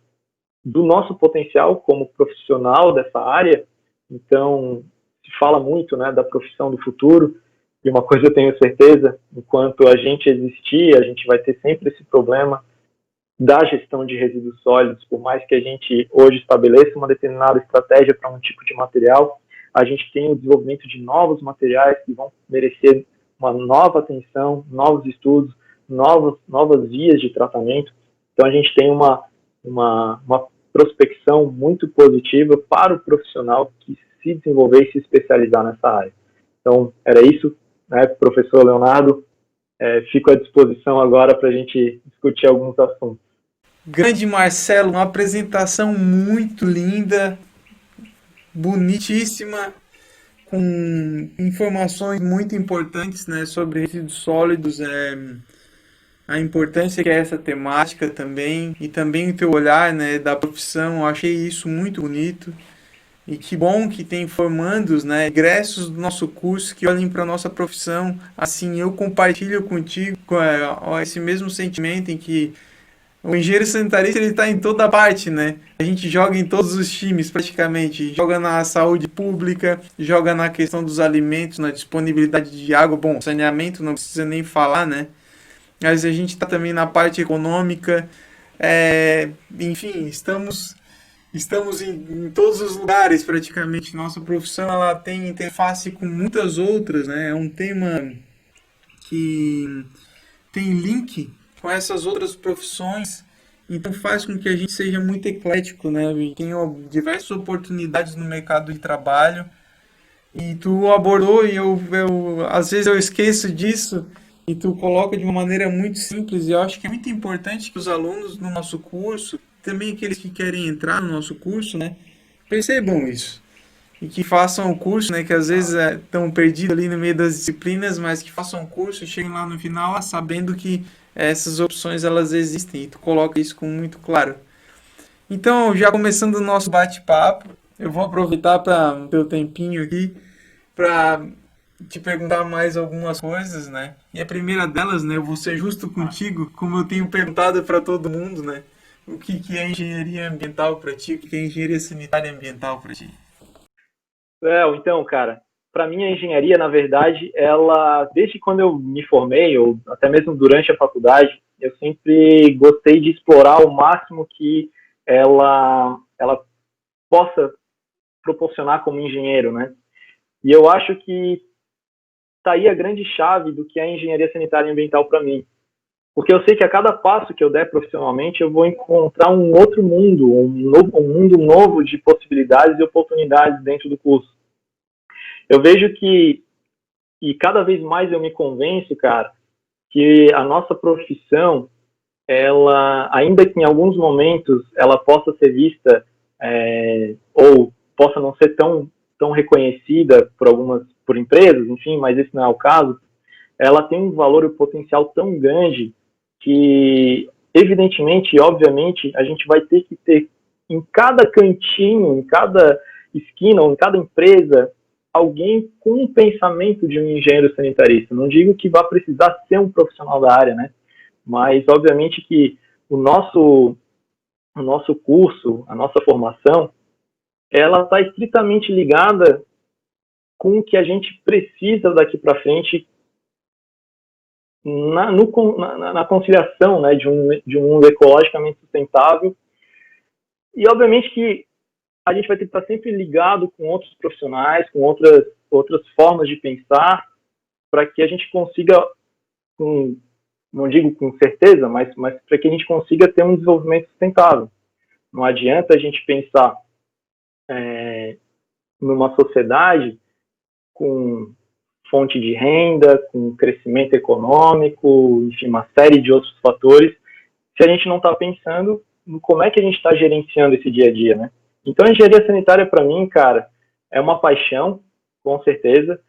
do nosso potencial como profissional dessa área. Então, se fala muito, né, da profissão do futuro, e uma coisa eu tenho certeza: enquanto a gente existir, a gente vai ter sempre esse problema da gestão de resíduos sólidos. Por mais que a gente hoje estabeleça uma determinada estratégia para um tipo de material, a gente tem o desenvolvimento de novos materiais que vão merecer uma nova atenção, novos estudos, novas vias de tratamento. Então a gente tem uma prospecção muito positiva para o profissional que se desenvolver e se especializar nessa área. Então era isso, né, professor Leonardo. Fico à disposição agora para a gente discutir alguns assuntos. Grande Marcelo, uma apresentação muito linda, bonitíssima, com informações muito importantes, né, sobre resíduos sólidos, a importância que é essa temática também, e também o teu olhar, né, da profissão. Eu achei isso muito bonito. E que bom que tem formandos, né, egressos do nosso curso que olhem para a nossa profissão. Assim, eu compartilho contigo esse mesmo sentimento em que o engenheiro sanitarista ele está em toda parte, né? A gente joga em todos os times praticamente. Joga na saúde pública, joga na questão dos alimentos, na disponibilidade de água. Bom, saneamento não precisa nem falar, né? Mas a gente está também na parte econômica. Enfim, estamos estamos em todos os lugares praticamente. Nossa profissão ela tem interface com muitas outras, né? É um tema que tem link com essas outras profissões, então faz com que a gente seja muito eclético, né? E tenha diversas oportunidades no mercado de trabalho. E tu abordou, e às vezes eu esqueço disso, e tu coloca de uma maneira muito simples, e eu acho que é muito importante que os alunos no nosso curso, também aqueles que querem entrar no nosso curso, né, percebam isso. E que façam o curso, né, que às vezes estão perdidos ali no meio das disciplinas, mas que façam o curso e cheguem lá no final sabendo que essas opções elas existem, e tu coloca isso com muito claro. Então, já começando o nosso bate-papo, eu vou aproveitar para ter o tempinho aqui para te perguntar mais algumas coisas, né? E a primeira delas, né, eu vou ser justo contigo, como eu tenho perguntado para todo mundo, né? O que é engenharia ambiental para ti? O que é engenharia sanitária ambiental para ti? Então, cara, para mim a engenharia, na verdade, ela, desde quando eu me formei, ou até mesmo durante a faculdade, eu sempre gostei de explorar o máximo que ela possa proporcionar como engenheiro, né? E eu acho que tá aí a grande chave do que é a engenharia sanitária e ambiental para mim. Porque eu sei que a cada passo que eu der profissionalmente, eu vou encontrar um outro mundo, um mundo novo de possibilidades e oportunidades dentro do curso. Eu vejo que, e cada vez mais eu me convenço, cara, que a nossa profissão, ela, ainda que em alguns momentos ela possa ser vista ou possa não ser tão reconhecida por empresas, enfim, mas esse não é o caso, ela tem um valor e um potencial tão grande que, evidentemente e obviamente, a gente vai ter que ter em cada cantinho, em cada esquina ou em cada empresa, alguém com um pensamento de um engenheiro sanitarista. Não digo que vá precisar ser um profissional da área, né? Mas, obviamente, que o nosso curso, a nossa formação, ela está estritamente ligada com o que a gente precisa daqui para frente na conciliação, né, de um mundo ecologicamente sustentável. E, obviamente, que a gente vai ter que estar sempre ligado com outros profissionais, com outras formas de pensar, para que a gente consiga, não digo com certeza, mas para que a gente consiga ter um desenvolvimento sustentável. Não adianta a gente pensar numa sociedade com fonte de renda, com crescimento econômico, enfim, uma série de outros fatores, se a gente não está pensando no como é que a gente está gerenciando esse dia a dia, né? Então, a engenharia sanitária, para mim, cara, é uma paixão, com certeza.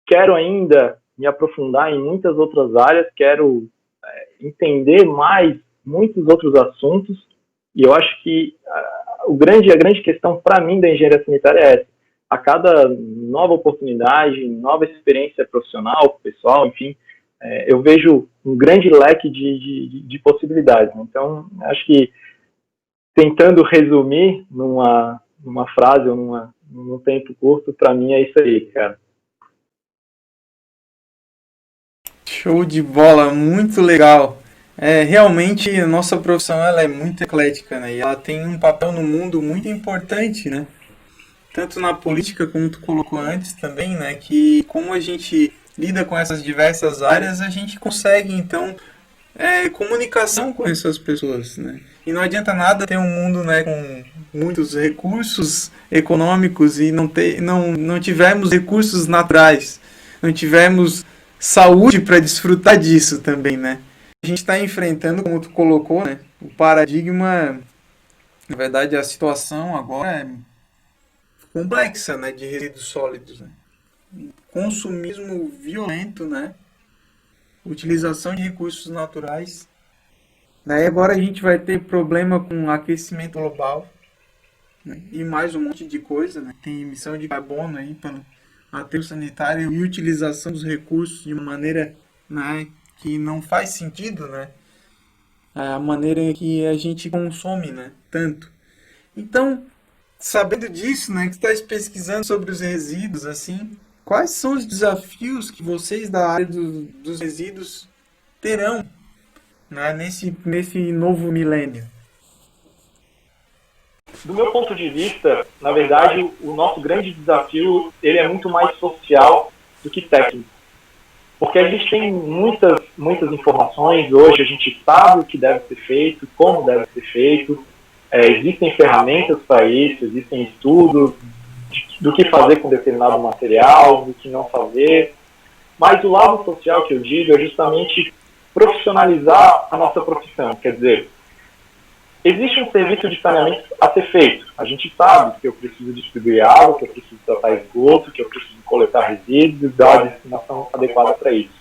Quero ainda me aprofundar em muitas outras áreas, quero entender mais muitos outros assuntos, e eu acho que a grande questão para mim da engenharia sanitária é essa. A cada nova oportunidade, nova experiência profissional, pessoal, enfim, eu vejo um grande leque de possibilidades. Então, acho que, tentando resumir numa frase ou num tempo curto, para mim é isso aí, cara. Show de bola, muito legal. Realmente a nossa profissão ela é muito eclética, né? E ela tem um papel no mundo muito importante, né? Tanto na política como tu colocou antes também, né? Que como a gente lida com essas diversas áreas, a gente consegue então comunicação com essas pessoas, né? E não adianta nada ter um mundo, né, com muitos recursos econômicos e não tivermos recursos naturais, não tivermos saúde para desfrutar disso também, né? A gente está enfrentando, como tu colocou, né, o paradigma, na verdade a situação agora é complexa, né, de resíduos sólidos, né? Consumismo violento, né? Utilização de recursos naturais. Daí agora a gente vai ter problema com aquecimento global, né? E mais um monte de coisa, né? Tem emissão de carbono aí para aterro sanitário e utilização dos recursos de uma maneira, né, que não faz sentido, né? A maneira que a gente consome, né? Tanto. Então, sabendo disso, né, que estás pesquisando sobre os resíduos, assim, quais são os desafios que vocês da área dos resíduos terão, né, nesse novo milênio? do meu ponto de vista, na verdade, o nosso grande desafio ele é muito mais social do que técnico. Porque a gente tem muitas informações, hoje a gente sabe o que deve ser feito, como deve ser feito, existem ferramentas para isso, existem estudos do que fazer com determinado material, do que não fazer. Mas o lado social que eu digo é justamente profissionalizar a nossa profissão. Quer dizer, existe um serviço de saneamento a ser feito. A gente sabe que eu preciso distribuir água, que eu preciso tratar esgoto, que eu preciso coletar resíduos e dar a destinação adequada para isso.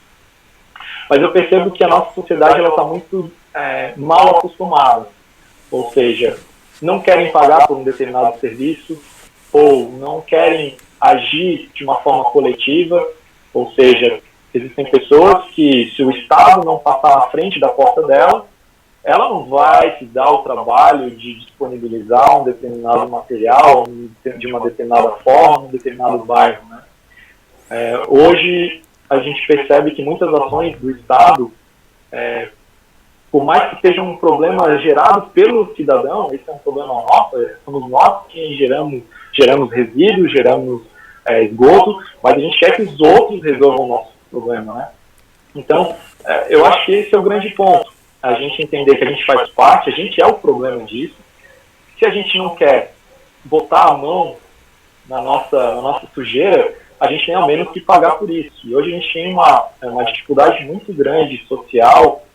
Mas eu percebo que a nossa sociedade está muito mal acostumada. Ou seja, não querem pagar por um determinado serviço ou não querem agir de uma forma coletiva. Ou seja, existem pessoas que, se o Estado não passar à frente da porta dela, ela não vai se dar o trabalho de disponibilizar um determinado material de uma determinada forma, um determinado bairro, né? Hoje, a gente percebe que muitas ações do Estado, por mais que seja um problema gerado pelo cidadão, esse é um problema nosso, somos nós que geramos resíduos, geramos esgoto, mas a gente quer que os outros resolvam o nosso problema, né? Então, eu acho que esse é o grande ponto. A gente entender que a gente faz parte, a gente é o problema disso. Se a gente não quer botar a mão na nossa sujeira, a gente tem ao menos que pagar por isso. E hoje a gente tem uma dificuldade muito grande social,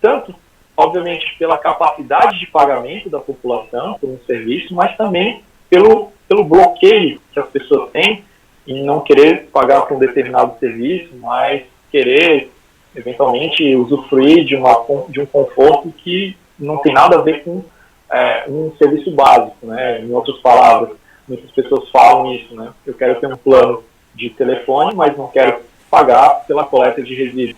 tanto, obviamente, pela capacidade de pagamento da população por um serviço, mas também pelo bloqueio que as pessoas têm em não querer pagar por um determinado serviço, mas querer eventualmente usufruir de um conforto que não tem nada a ver com um serviço básico, né? Em outras palavras, muitas pessoas falam isso, né? Eu quero ter um plano de telefone, mas não quero pagar pela coleta de resíduos.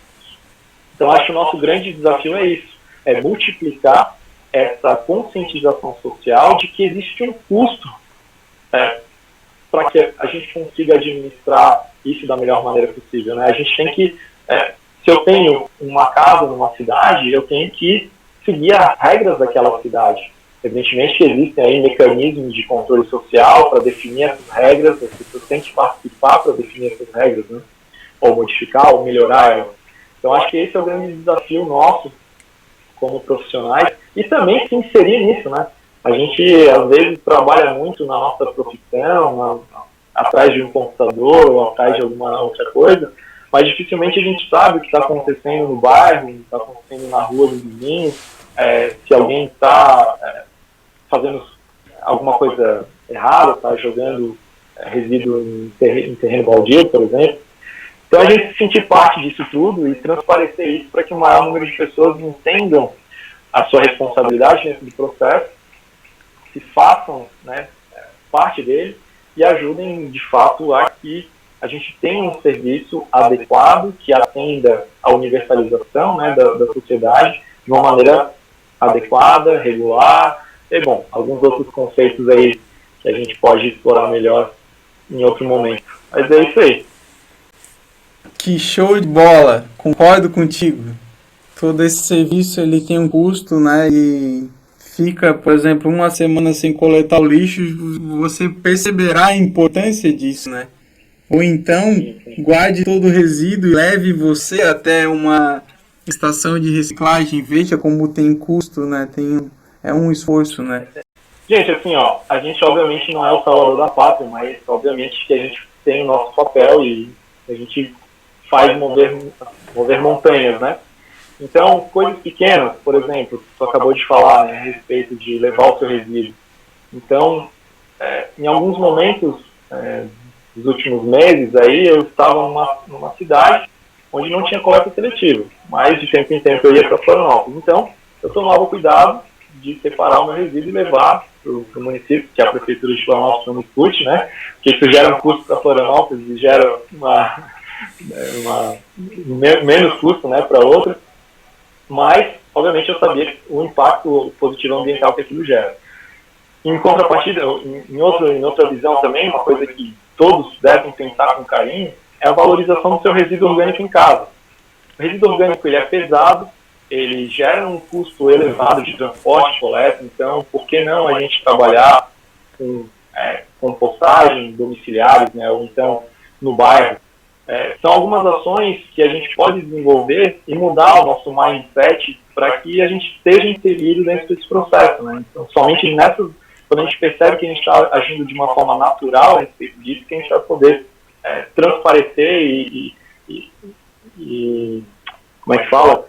Então, acho que o nosso grande desafio é isso, é multiplicar essa conscientização social de que existe um custo para que a gente consiga administrar isso da melhor maneira possível, né? A gente tem que se eu tenho uma casa numa cidade, eu tenho que seguir as regras daquela cidade. Evidentemente que existem aí mecanismos de controle social para definir essas regras, as pessoas têm que participar para definir essas regras, né? Ou modificar, ou melhorar elas. Então acho que esse é o grande desafio nosso como profissionais e também se inserir nisso, né? A gente às vezes trabalha muito na nossa profissão, atrás de um computador ou atrás de alguma outra coisa, mas dificilmente a gente sabe o que está acontecendo no bairro, o que está acontecendo na rua do vizinho, se alguém está fazendo alguma coisa errada, está jogando resíduo em terreno baldio, por exemplo. Então a gente se sentir parte disso tudo e transparecer isso para que o maior número de pessoas entendam a sua responsabilidade dentro do processo, se façam, né, parte dele e ajudem de fato a que a gente tenha um serviço adequado que atenda à universalização, né, da sociedade de uma maneira adequada, regular, e bom, alguns outros conceitos aí que a gente pode explorar melhor em outro momento. Mas é isso aí. Que show de bola! Concordo contigo. Todo esse serviço ele tem um custo, né? E fica, por exemplo, uma semana sem coletar o lixo, você perceberá a importância disso, né? Ou então, guarde todo o resíduo e leve você até uma estação de reciclagem. Veja como tem custo, né? É um esforço, né? Gente, assim, ó, a gente obviamente não é o salvador da pátria, mas obviamente que a gente tem o nosso papel e a gente faz mover montanhas, né? Então, coisas pequenas, por exemplo, você acabou de falar, né, a respeito de levar o seu resíduo. Então, em alguns momentos dos últimos meses, aí eu estava numa cidade onde não tinha coleta seletiva, mas de tempo em tempo eu ia para Florianópolis. Então, eu tomava cuidado de separar o meu resíduo e levar para o município, que a prefeitura de Florianópolis não discute, né? Porque isso gera um custo para Florianópolis e gera menos custo, né, para outra. Mas, obviamente, eu sabia o impacto positivo ambiental que aquilo gera. Em contrapartida, em outra visão também, uma coisa que todos devem pensar com carinho, é a valorização do seu resíduo orgânico em casa. O resíduo orgânico ele é pesado, ele gera um custo elevado de transporte e coleta, então por que não a gente trabalhar com compostagem domiciliares, né, ou então no bairro? São algumas ações que a gente pode desenvolver e mudar o nosso mindset para que a gente esteja inserido dentro desse processo, né? Então, somente nessas, quando a gente percebe que a gente está agindo de uma forma natural a respeito disso, que a gente vai poder transparecer e como é que fala?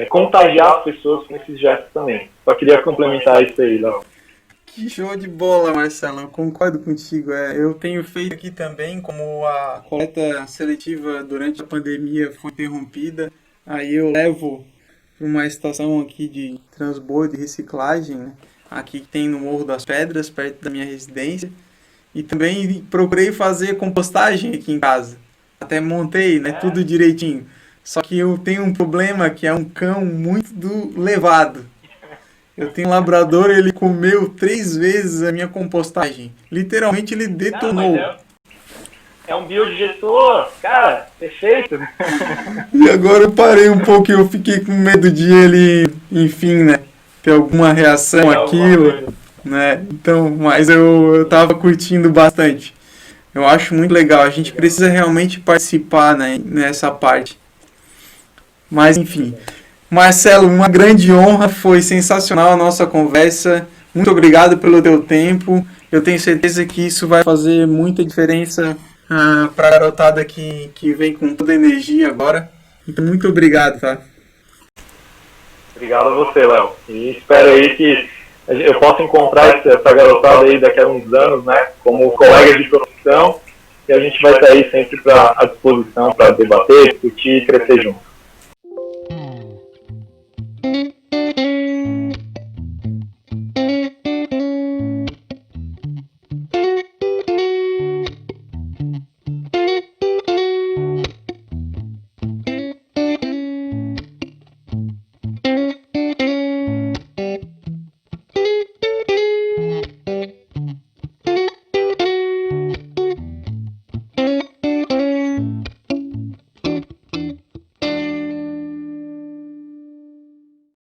Contagiar as pessoas com esses gestos também. Só queria complementar isso aí, Léo. Que show de bola, Marcelo. Eu concordo contigo. Eu tenho feito aqui também, como a coleta seletiva durante a pandemia foi interrompida, aí eu levo para uma estação aqui de transbordo e reciclagem, né? Aqui que tem no Morro das Pedras, perto da minha residência. E também procurei fazer compostagem aqui em casa. Até montei, né, tudo direitinho. Só que eu tenho um problema que é um cão muito levado. Eu tenho um labrador, ele comeu 3 vezes a minha compostagem. Literalmente ele detonou. É um biodigestor, cara, perfeito. E agora eu parei um pouco e eu fiquei com medo de ele, enfim, né, ter alguma reação àquilo, né? Então, mas eu tava curtindo bastante. Eu acho muito legal. A gente precisa realmente participar, né, nessa parte. Mas, enfim. Marcelo, uma grande honra, foi sensacional a nossa conversa. Muito obrigado pelo teu tempo. Eu tenho certeza que isso vai fazer muita diferença para a garotada que vem com toda a energia agora. Então, muito obrigado, tá? Obrigado a você, Léo. E espero aí que eu possa encontrar essa garotada aí daqui a uns anos, né, como colega de profissão, e a gente vai estar aí sempre à disposição para debater, discutir e crescer junto.